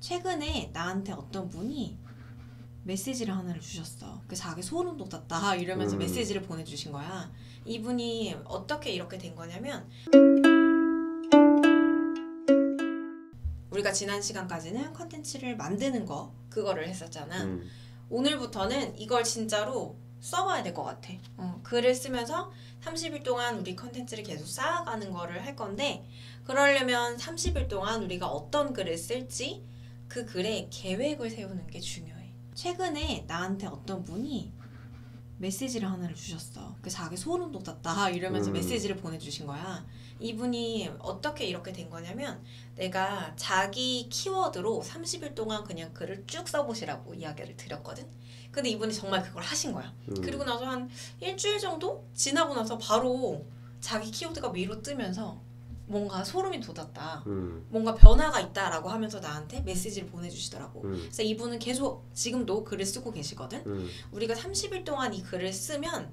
최근에 나한테 어떤 분이 메시지를 하나를 주셨어. 그 자기 소름 돋았다 이러면서 메시지를 보내주신 거야. 이분이 어떻게 이렇게 된 거냐면, 우리가 지난 시간까지는 컨텐츠를 만드는 그거를 했었잖아. 오늘부터는 이걸 진짜로 써봐야 될 것 같아. 글을 쓰면서 30일 동안 우리 컨텐츠를 계속 쌓아가는 거를 할 건데, 그러려면 30일 동안 우리가 어떤 글을 쓸지 그 글에 계획을 세우는 게 중요해. 최근에 나한테 어떤 분이 메시지를 하나를 주셨어. 그 자기 소름 돋았다 이러면서 메시지를 보내주신 거야. 이분이 어떻게 이렇게 된 거냐면, 내가 자기 키워드로 30일 동안 그냥 글을 쭉 써보시라고 이야기를 드렸거든. 근데 이분이 정말 그걸 하신 거야. 그리고 나서 한 일주일 정도 지나고 나서 바로 자기 키워드가 위로 뜨면서 뭔가 소름이 돋았다, 뭔가 변화가 있다라고 하면서 나한테 메시지를 보내주시더라고. 그래서 이분은 계속 지금도 글을 쓰고 계시거든. 우리가 30일 동안 이 글을 쓰면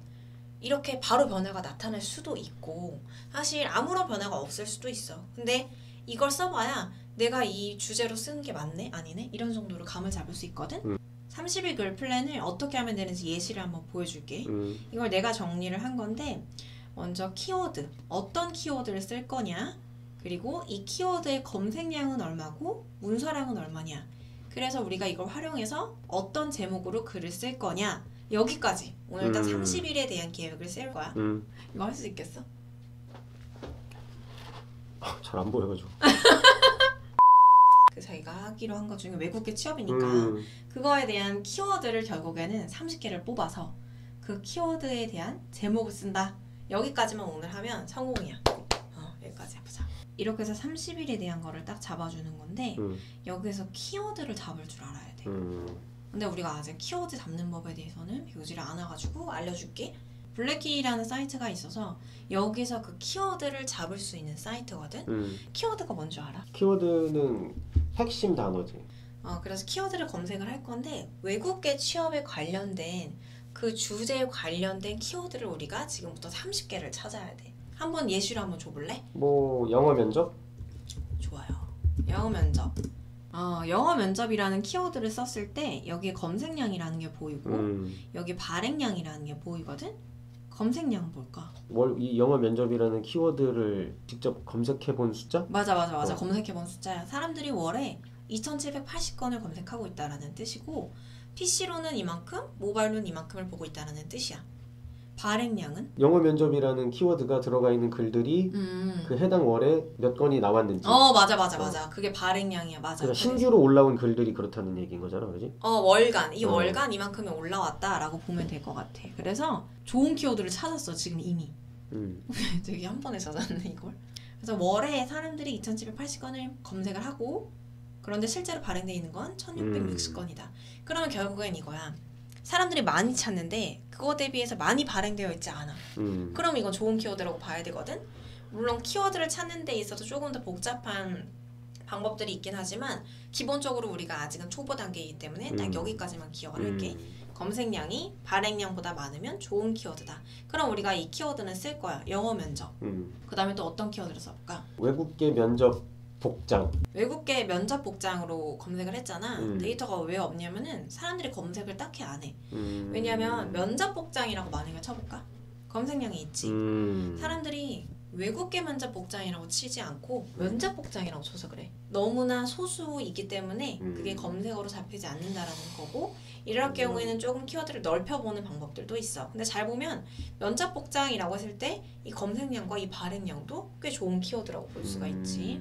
이렇게 바로 변화가 나타날 수도 있고, 사실 아무런 변화가 없을 수도 있어. 근데 이걸 써봐야 내가 이 주제로 쓰는 게 맞네? 아니네? 이런 정도로 감을 잡을 수 있거든. 30일 글 플랜을 어떻게 하면 되는지 예시를 한번 보여줄게. 이걸 내가 정리를 한 건데, 먼저 키워드, 어떤 키워드를 쓸 거냐, 그리고 이 키워드의 검색량은 얼마고 문서량은 얼마냐, 그래서 우리가 이걸 활용해서 어떤 제목으로 글을 쓸 거냐, 여기까지 오늘 딱 30일에 대한 계획을 쓸 거야. 이거 할 수 있겠어? 잘 안 보여가지고. 그 저희가 하기로 한 것 중에 외국계 취업이니까 그거에 대한 키워드를 결국에는 30개를 뽑아서 그 키워드에 대한 제목을 쓴다. 여기까지만 오늘 하면 성공이야. 여기까지 해보자. 이렇게 해서 30일에 대한 거를 딱 잡아주는 건데, 여기서 키워드를 잡을 줄 알아야 돼. 근데 우리가 아직 키워드 잡는 법에 대해서는 배우지를 않아가지고 알려줄게. 블랙키라는 사이트가 있어서 여기서 그 키워드를 잡을 수 있는 사이트거든. 키워드가 뭔지 알아? 키워드는 핵심 단어지. 그래서 키워드를 검색을 할 건데, 외국계 취업에 관련된 그 주제에 관련된 키워드를 우리가 지금부터 30개를 찾아야 돼. 한번 예시로 한번 줘볼래? 뭐 영어 면접? 좋아요. 영어 면접. 영어 면접이라는 키워드를 썼을 때 여기에 검색량이라는 게 보이고 여기 발행량이라는 게 보이거든? 검색량은 뭘까? 이 영어 면접이라는 키워드를 직접 검색해본 숫자? 맞아. 검색해본 숫자야. 사람들이 월에 2780건을 검색하고 있다라는 뜻이고, PC로는 이만큼, 모바일로는 이만큼을 보고 있다는 뜻이야. 발행량은? 영어 면접이라는 키워드가 들어가 있는 글들이 그 해당 월에 몇 건이 나왔는지. 맞아. 그게 발행량이야. 맞아. 그러니까 신규로 올라온 글들이 그렇다는 얘기인 거잖아, 그지? 월간. 월간 이만큼이 올라왔다라고 보면 될 것 같아. 그래서 좋은 키워드를 찾았어, 지금 이미. 되게 한 번에 찾았네, 이걸. 그래서 월에 사람들이 2780건을 검색을 하고, 그런데 실제로 발행되어 있는 건 1660건이다. 그러면 결국엔 이거야. 사람들이 많이 찾는데 그거 대비해서 많이 발행되어 있지 않아. 그럼 이건 좋은 키워드라고 봐야 되거든. 물론 키워드를 찾는 데 있어서 조금 더 복잡한 방법들이 있긴 하지만, 기본적으로 우리가 아직은 초보 단계이기 때문에 딱 여기까지만 기억을 할게. 검색량이 발행량보다 많으면 좋은 키워드다. 그럼 우리가 이 키워드는 쓸 거야. 영어 면접. 그 다음에 또 어떤 키워드를 써볼까? 외국계 면접 복장. 외국계 면접 복장으로 검색을 했잖아. 데이터가 왜 없냐면은 사람들이 검색을 딱히 안 해. 왜냐면 면접 복장이라고 만약에 쳐볼까? 검색량이 있지. 사람들이 외국계 면접 복장이라고 치지 않고 면접 복장이라고 쳐서 그래. 너무나 소수이기 때문에 그게 검색어로 잡히지 않는다라는 거고, 이럴 경우에는 조금 키워드를 넓혀보는 방법들도 있어. 근데 잘 보면 면접 복장이라고 했을 때 이 검색량과 이 발행량도 꽤 좋은 키워드라고 볼 수가 있지.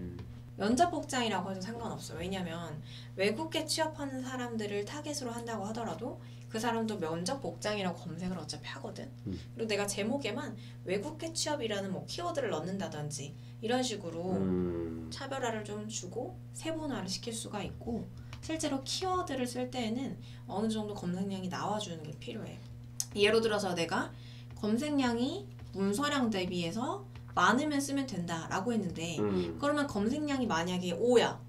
면접 복장이라고 해도 상관없어. 왜냐면 외국계 취업하는 사람들을 타겟으로 한다고 하더라도 그 사람도 면접 복장이라고 검색을 어차피 하거든. 그리고 내가 제목에만 외국계 취업이라는 뭐 키워드를 넣는다든지 이런 식으로 차별화를 좀 주고 세분화를 시킬 수가 있고, 실제로 키워드를 쓸 때에는 어느 정도 검색량이 나와주는 게 필요해. 예를 들어서 내가 검색량이 문서량 대비해서 많으면 쓰면 된다라고 했는데, 그러면 검색량이 만약에 5야.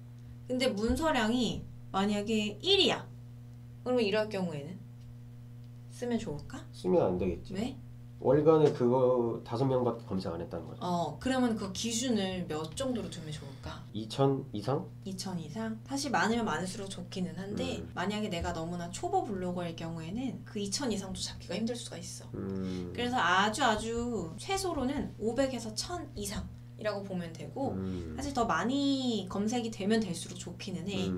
근데 문서량이 만약에 1이야. 그러면 이럴 경우에는 쓰면 좋을까? 쓰면 안 되겠지. 왜? 월간에 그거 5명밖에 검색 안 했다는 거죠. 그러면 그 기준을 몇 정도로 두면 좋을까? 2,000 이상? 2,000 이상? 사실 많으면 많을수록 좋기는 한데 만약에 내가 너무나 초보 블로거일 경우에는 그 2,000 이상도 잡기가 힘들 수가 있어. 그래서 아주 최소로는 500에서 1,000 이상이라고 보면 되고 사실 더 많이 검색이 되면 될수록 좋기는 해.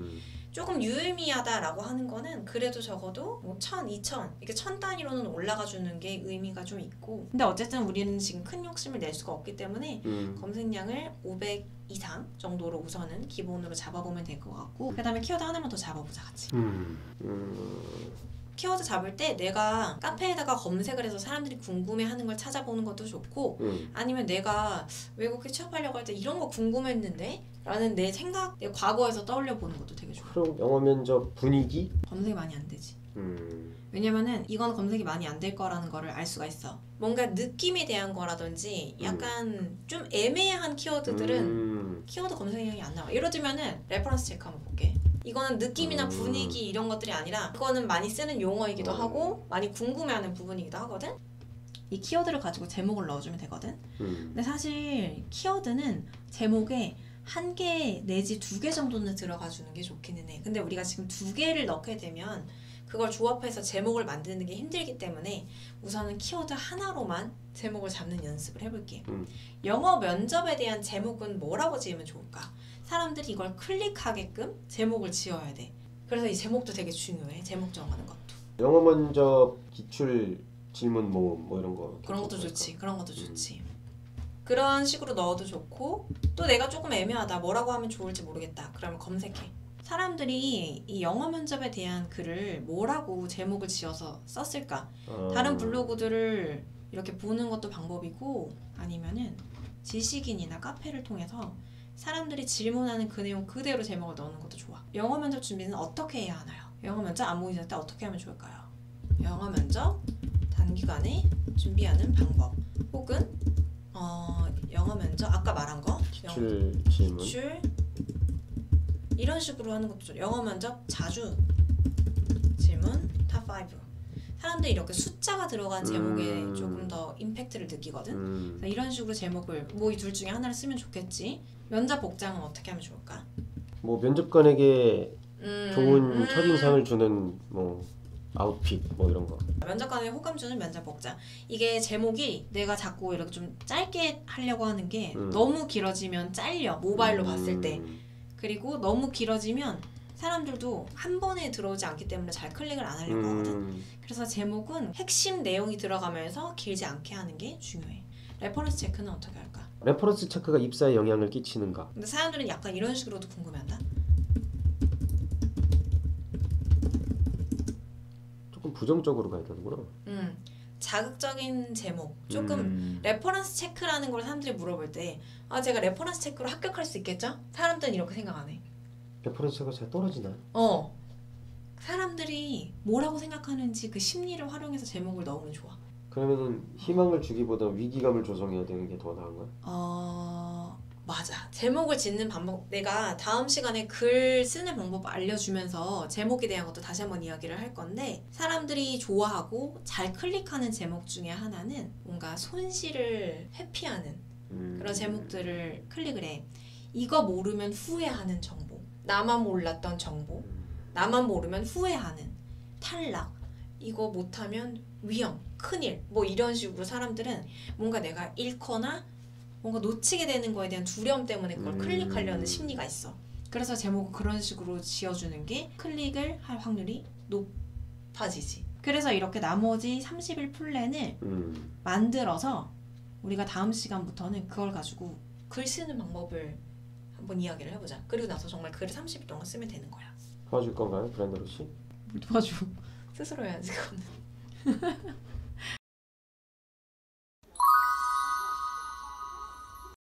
조금 유의미하다라고 하는 거는 그래도 적어도 뭐 1,000, 2,000 이렇게 1,000 단위로는 올라가 주는 게 의미가 좀 있고, 근데 어쨌든 우리는 지금 큰 욕심을 낼 수가 없기 때문에 검색량을 500 이상 정도로 우선은 기본으로 잡아보면 될 것 같고, 그 다음에 키워드 하나만 더 잡아보자 같이. 키워드 잡을 때 내가 카페에다가 검색을 해서 사람들이 궁금해하는 걸 찾아보는 것도 좋고, 아니면 내가 외국에 취업하려고 할 때 이런 거 궁금했는데 라는 내 생각, 내 과거에서 떠올려 보는 것도 되게 좋아. 그럼 영어 면접 분위기? 검색이 많이 안 되지. 왜냐면은 이건 검색이 많이 안 될 거라는 거를 알 수가 있어. 뭔가 느낌에 대한 거라든지 약간 좀 애매한 키워드들은 키워드 검색량이 안 나와. 예를 들면은 레퍼런스 체크 한번 볼게. 이거는 느낌이나 분위기 이런 것들이 아니라 그거는 많이 쓰는 용어이기도 하고 많이 궁금해하는 부분이기도 하거든. 이 키워드를 가지고 제목을 넣어주면 되거든. 근데 사실 키워드는 제목에 1개 내지 2개 정도는 들어가 주는 게 좋기는 해. 근데 우리가 지금 2개를 넣게 되면 그걸 조합해서 제목을 만드는 게 힘들기 때문에 우선은 키워드 하나로만 제목을 잡는 연습을 해볼게. 영어 면접에 대한 제목은 뭐라고 지으면 좋을까? 사람들이 이걸 클릭하게끔 제목을 지어야 돼. 그래서 이 제목도 되게 중요해. 제목 정하는 것도. 영어 면접 기출 질문 뭐 이런 거. 그런 것도 좋지. 그런 것도 좋지. 그런 식으로 넣어도 좋고, 또 내가 조금 애매하다. 뭐라고 하면 좋을지 모르겠다. 그러면 검색해. 사람들이 이 영어 면접에 대한 글을 뭐라고 제목을 지어서 썼을까? 다른 블로그들을 이렇게 보는 것도 방법이고, 아니면은 지식인이나 카페를 통해서 사람들이 질문하는 그 내용 그대로 제목을 넣는 것도 좋아. 영어 면접 준비는 어떻게 해야 하나요? 영어 면접 안 보기 전에 어떻게 하면 좋을까요? 영어 면접 단기간에 준비하는 방법, 혹은 영어 면접 아까 말한 거 기출 질문 이런 식으로 하는 것도 좋아. 영어 면접 자주 질문 탑5. 사람들이 이렇게 숫자가 들어간 제목에 조금 더 임팩트를 느끼거든. 이런 식으로 제목을 뭐 이 둘 중에 하나를 쓰면 좋겠지. 면접 복장은 어떻게 하면 좋을까? 뭐 면접관에게 좋은 첫인상을 주는 뭐 아웃핏 뭐 이런 거. 면접관에 호감 주는 면접 복장. 이게 제목이 내가 자꾸 이렇게 좀 짧게 하려고 하는 게 너무 길어지면 잘려. 모바일로 봤을 때. 그리고 너무 길어지면 사람들도 한 번에 들어오지 않기 때문에 잘 클릭을 안 하려고 하거든. 그래서 제목은 핵심 내용이 들어가면서 길지 않게 하는 게 중요해. 레퍼런스 체크는 어떻게 할까? 레퍼런스 체크가 입사에 영향을 끼치는가? 근데 사람들은 약간 이런 식으로도 궁금해한다. 조금 부정적으로 가야 되는구나. 자극적인 제목. 조금 레퍼런스 체크라는 걸 사람들이 물어볼 때 제가 레퍼런스 체크로 합격할 수 있겠죠? 사람들은 이렇게 생각 안 해. 레퍼런스가 잘 떨어지나? 사람들이 뭐라고 생각하는지 그 심리를 활용해서 제목을 넣으면 좋아. 그러면은 희망을 주기보다 위기감을 조성해야 되는 게 더 나은 거야? 맞아. 제목을 짓는 방법, 내가 다음 시간에 글 쓰는 방법 알려주면서 제목에 대한 것도 다시 한번 이야기를 할 건데, 사람들이 좋아하고 잘 클릭하는 제목 중에 하나는 뭔가 손실을 회피하는 그런 제목들을 클릭을 해. 이거 모르면 후회하는 정보, 나만 몰랐던 정보, 나만 모르면 후회하는, 탈락, 이거 못하면 위험, 큰일, 뭐 이런 식으로 사람들은 뭔가 내가 잃거나 뭔가 놓치게 되는 거에 대한 두려움 때문에 그걸 클릭하려는 심리가 있어. 그래서 제목을 그런 식으로 지어주는 게 클릭을 할 확률이 높아지지. 그래서 이렇게 나머지 30일 플랜을 만들어서 우리가 다음 시간부터는 그걸 가지고 글 쓰는 방법을 한번 이야기를 해보자. 그리고 나서 정말 글을 30일 동안 쓰면 되는 거야. 도와줄 건가요, 브랜드 로시? 뭘 도와줘. 스스로 해야지 그거는.